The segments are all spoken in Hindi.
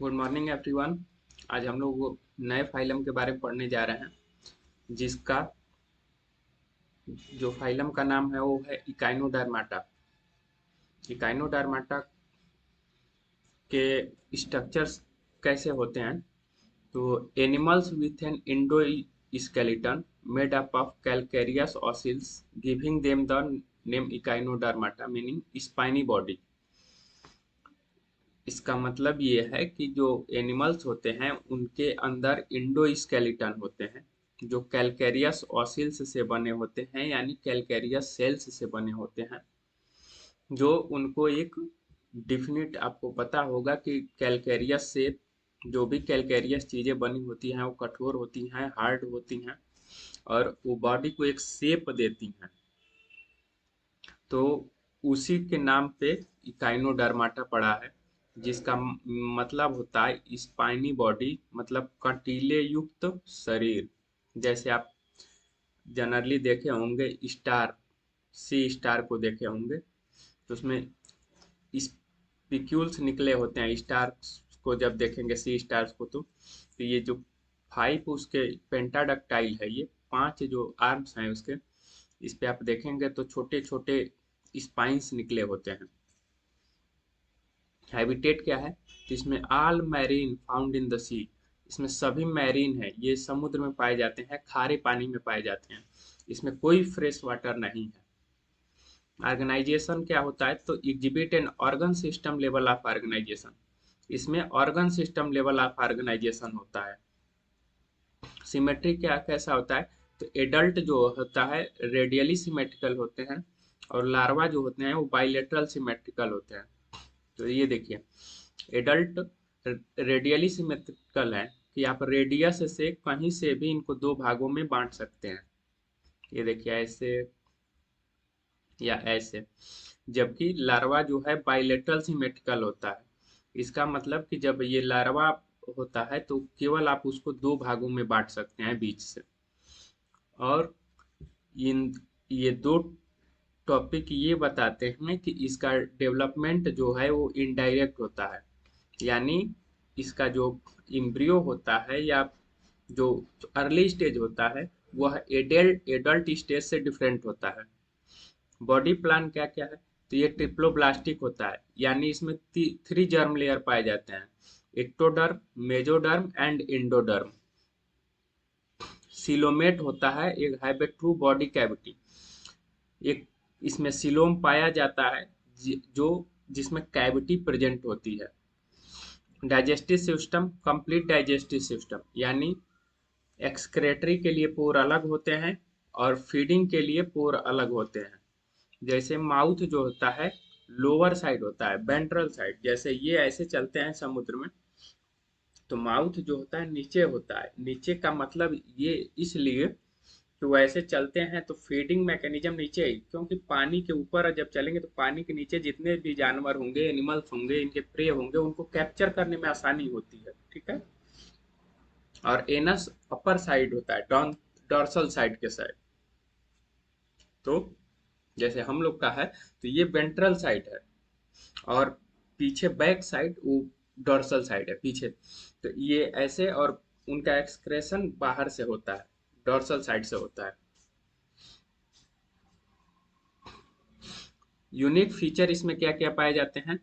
Good morning everyone. आज हम लोग वो नए फाइलम के बारे में पढ़ने जा रहे हैं, जिसका जो फाइलम का नाम है वो है इकाइनोडर्माटा। इकाइनोडर्माटा के स्ट्रक्चर्स कैसे होते हैं? तो animals with an Indo skeleton made up of calcareous ossils giving them the name Echinodermata meaning spiny body। इसका मतलब ये है कि जो एनिमल्स होते हैं उनके अंदर इंडोस्केलेटन होते हैं, जो कैलकेरियस ऑसिल्स से बने होते हैं, यानी कैलकेरियस सेल्स से बने होते हैं, जो उनको एक डिफिनिट, आपको पता होगा कि कैलकेरियस से जो भी कैलकेरियस चीजें बनी होती हैं वो कठोर होती हैं, हार्ड होती हैं, और वो बॉडी को एक शेप देती हैं। तो उसी के नाम पे इकाइनोडर्माटा पड़ा है, जिसका मतलब होता है स्पाइनी बॉडी, मतलब कंटीले युक्त शरीर। जैसे आप जनरली देखे होंगे स्टार, सी स्टार को देखे होंगे, तो उसमें स्पिक्यूल्स निकले होते हैं स्टार को। जब देखेंगे सी स्टार्स को तो ये जो फाइव उसके पेंटाडक्टाइल है, ये 5 जो आर्म्स हैं उसके, इस पे आप देखेंगे तो छोटे छोटे स्पाइंस निकले होते हैं। हैबिटेट क्या है? तो इसमें all marine found in the sea, इसमें सभी मैरीन है, ये समुद्र में पाए जाते हैं, खारे पानी में पाए जाते हैं, इसमें कोई फ्रेश वाटर नहीं है। ऑर्गेनाइजेशन क्या होता है? तो exhibit an organ system level of organization, इसमें organ system level of organization होता है। सिमेट्री क्या कैसा होता है? तो एडल्ट जो होता है रेडियली सिमेट्रिकल होते हैं, और लार्वा जो होते हैं वो बाइलेटरल सिमेट्रिकल होते हैं। तो ये देखिए, एडल्ट रेडियली सिमेट्रिकल है कि आप रेडियस से कहीं से भी इनको 2 भागों में बांट सकते हैं। ये देखिए, ऐसे या ऐसे। जबकि लार्वा जो है बाइलेटरल सिमेट्रिकल होता है। इसका मतलब कि जब ये लार्वा होता है तो केवल आप उसको 2 भागों में बांट सकते हैं बीच से। और इन ये 2 टॉपिक ये बताते हैं कि इसका डेवलपमेंट जो है वो इनडायरेक्ट होता है, यानी इसका जो इम्ब्रियो होता है या जो अर्ली स्टेज होता है वह एडल्ट एडल्ट स्टेज से डिफरेंट होता है। बॉडी प्लान क्या क्या है? तो ये ट्रिप्लोब्लास्टिक होता है, यानी इसमें 3 जर्म लेयर पाए जाते हैं, ectoderm, mesoderm and endoderm. Coelomate होता है, एक have a true body cavity, एक इसमें सिलोम पाया जाता है जो जिसमें कैविटी प्रेजेंट होती है। Digestive system complete digestive system, यानी एक्सक्रेटरी के लिए पोर अलग होते हैं और फीडिंग के लिए पोर अलग होते हैं। जैसे माउथ जो होता है लोअर साइड होता है, वेंट्रल साइड, जैसे ये ऐसे चलते हैं समुद्र में, तो माउथ जो होता है नीचे होता है। नीचे का मतलब ये इसलिए कि वो ऐसे चलते हैं तो फीडिंग मैकेनिज्म नीचे है, क्योंकि पानी के ऊपर जब चलेंगे तो पानी के नीचे जितने भी जानवर होंगे, एनिमल्स होंगे, इनके प्रे होंगे, उनको कैप्चर करने में आसानी होती है। ठीक है। और एनस अपर साइड होता है, डॉर्सल साइड के साइड। तो जैसे हम लोग का है तो ये वेंट्रल साइड है, और पीछे बैक साइड वो डॉर्सल साइड है पीछे। तो ये ऐसे, और उनका एक्सक्रेशन बाहर से होता है, डॉर्सल साइड से होता है। यूनिक फीचर इसमें क्या क्या पाए जाते हैं?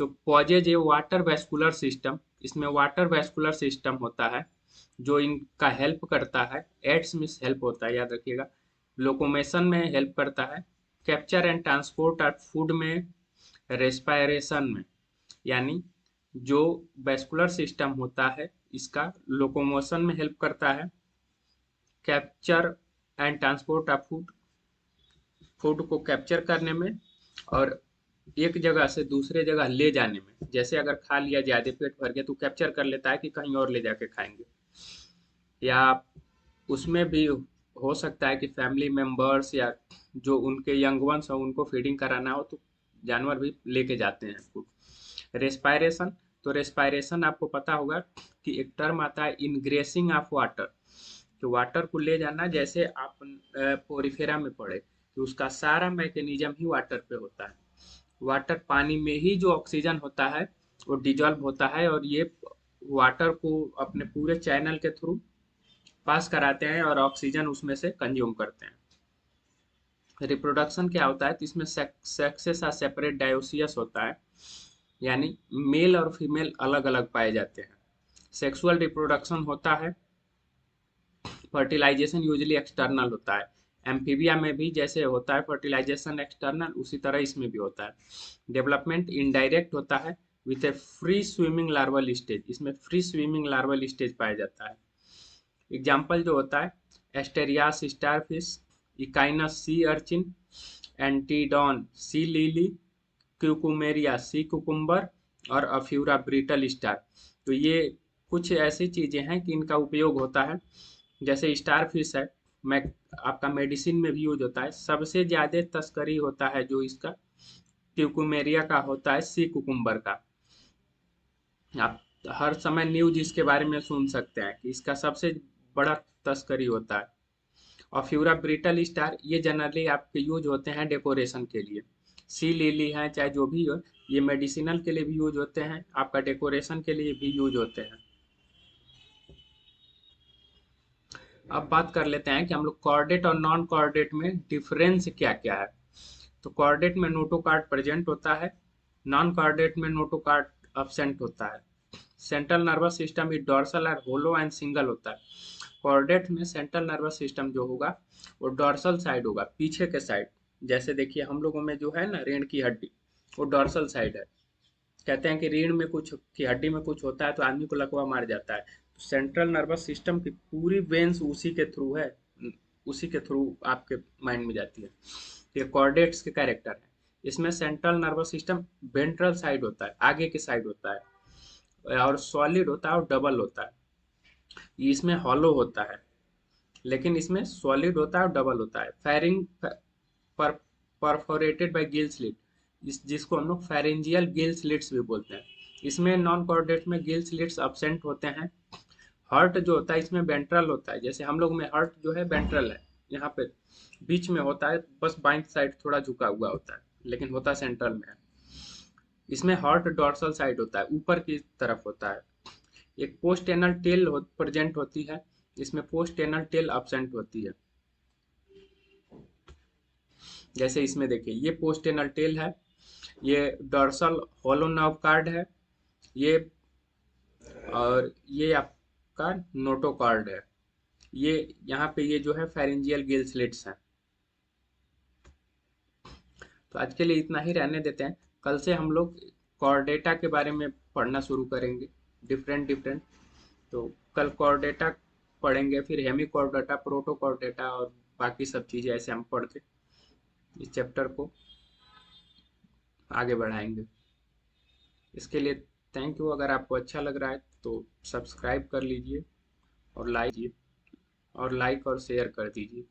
तो पॉजेज ए वाटर वेस्कुलर सिस्टम, इसमें वाटर वेस्कुलर सिस्टम होता है जो इनका हेल्प करता है, एड्स में हेल्प होता है, याद रखिएगा। लोकोमेशन में हेल्प करता है, capture and transport of food में, रेस्पायरेशन में, यानी जो वेस्कुलर सिस्टम होता है इसका लोकोमोशन में हेल्प करता है, capture and transport of food, food को कैप्चर करने में, और एक जगह से दूसरे जगह ले जाने में। जैसे अगर खा लिया, ज्यादा पेट भर गया तो कैप्चर कर लेता है कि कहीं और ले जाके खाएंगे, या उसमें भी हो सकता है कि फैमिली मेंबर्स या जो उनके यंग वंस हो उनको फीडिंग कराना हो तो जानवर भी लेके जाते हैं फूड। रेस्पायरेशन, तो रेस्पायरेशन आपको पता होगा कि एक टर्म आता है इनग्रेसिंग ऑफ वाटर, तो वाटर को ले जाना। जैसे आप पोरिफेरा में पढ़े तो उसका सारा मैकेनिज्म ही वाटर पे होता है। वाटर पानी में ही जो ऑक्सीजन होता है वो डिजॉल्व होता है, और ये वाटर को अपने पूरे चैनल के थ्रू पास कराते हैं और ऑक्सीजन उसमें से कंज्यूम करते हैं। रिप्रोडक्शन क्या होता है, तो इसमें सेक्सेस और सेपरेट डायोसियस होता है, यानी मेल और फीमेल अलग अलग पाए जाते हैं। सेक्सुअल रिप्रोडक्शन होता है। फर्टिलाइजेशन यूजली एक्सटर्नल होता है। एम्फीबिया में भी जैसे होता है फर्टिलाइजेशन एक्सटर्नल, उसी तरह इसमें भी होता है। डेवलपमेंट इनडायरेक्ट होता है with a free swimming larval stage, इसमें फ्री स्विमिंग लार्वल स्टेज पाया जाता है। एग्जाम्पल जो होता है Asterias starfish, Echinus sea urchin, Antedon sea lily, Cucumaria sea cucumber और अफ्यूरा ब्रिटल स्टार। तो ये कुछ ऐसी चीजें हैं कि इनका उपयोग होता है। जैसे स्टार फिश है, मैं आपका मेडिसिन में भी यूज होता है। सबसे ज्यादा तस्करी होता है जो इसका क्यूकुमेरिया का होता है, सी कुकुम्बर का। आप हर समय न्यूज इसके बारे में सुन सकते हैं कि इसका सबसे बड़ा तस्करी होता है। और फ्यूरा ब्रिटल स्टार ये जनरली आपके यूज होते हैं डेकोरेशन के लिए। सी लिली है चाहे जो भी हो, ये मेडिसिनल के लिए भी यूज होते हैं, आपका डेकोरेशन के लिए भी यूज होते हैं। अब बात कर लेते हैं कि हम लोग कॉर्डेट और नॉन कॉर्डेट में डिफरेंस क्या क्या है। तो कॉर्डेट में नोटोकार्ड प्रेजेंट होता है, नॉन कॉर्डेट में नोटोकार्ड अब्सेंट होता है। सेंट्रल नर्वस सिस्टम भी डॉर्सल और होलो एंड सिंगल होता है। कॉर्डेट में सेंट्रल नर्वस सिस्टम जो होगा वो डॉर्सल साइड होगा, पीछे के साइड। जैसे देखिए हम लोगों में जो है ना रीढ़ की हड्डी, वो डॉर्सल साइड है। कहते हैं कि रीढ़ में कुछ की हड्डी में कुछ होता है तो आदमी को लकवा मार जाता है। तो सेंट्रल नर्वस सिस्टम की पूरी वेन्स उसी के थ्रू है, उसी के थ्रू आपके माइंड में जाती है। ये कॉर्डेट्स के कैरेक्टर है। इसमें central nervous system ventral side होता है, आगे की साइड होता है, और सॉलिड होता है और डबल होता है। इसमें हॉलो होता है, लेकिन इसमें सॉलिड होता है और डबल होता है। फेरिंग पर परफोरेटेड बाय गिल स्लिट, जिसको हम लोग फेरेंजियल गिल स्लिट्स भी बोलते हैं। इसमें नॉन कॉर्डेट में गिल स्लिट्स अब्सेंट होते हैं। हर्ट जो होता है इसमें वेंट्रल होता है, जैसे हम लोग में हर्ट जो है वेंट्रल है, यहाँ पे बीच में होता है, बस बाइं साइड थोड़ा झुका हुआ होता है, लेकिन होता सेंट्रल में है। इसमें हर्ट डॉर्सल साइड होता है, ऊपर की तरफ होता है। एक पोस्ट एनल टेल प्रेजेंट होती है, इसमें पोस्ट एनल टेल अब्सेंट होती है। जैसे इसमें देखिए ये पोस्ट एनल टेल है, ये डॉर्सल होलो नर्व कार्ड है, ये और ये आपका नोटोकॉर्ड है। ये यहाँ पे ये जो है फेरेंजियल गिल स्लिट्स हैं। तो आज के लिए इतना ही रहने देते हैं। कल से हम लोग कॉर्डेटा के बारे में पढ़ना शुरू करेंगे, डिफरेंट डिफरेंट। तो कल कॉर्डेटा पढ़ेंगे, फिर हेमिकॉर्डेटा, प्रोटोकॉर्डेटा और बाकी सब चीज़ें ऐसे हम पढ़ के इस चैप्टर को आगे बढ़ाएंगे। इसके लिए थैंक यू। अगर आपको अच्छा लग रहा है तो सब्सक्राइब कर लीजिए और लाइक और शेयर कर दीजिए।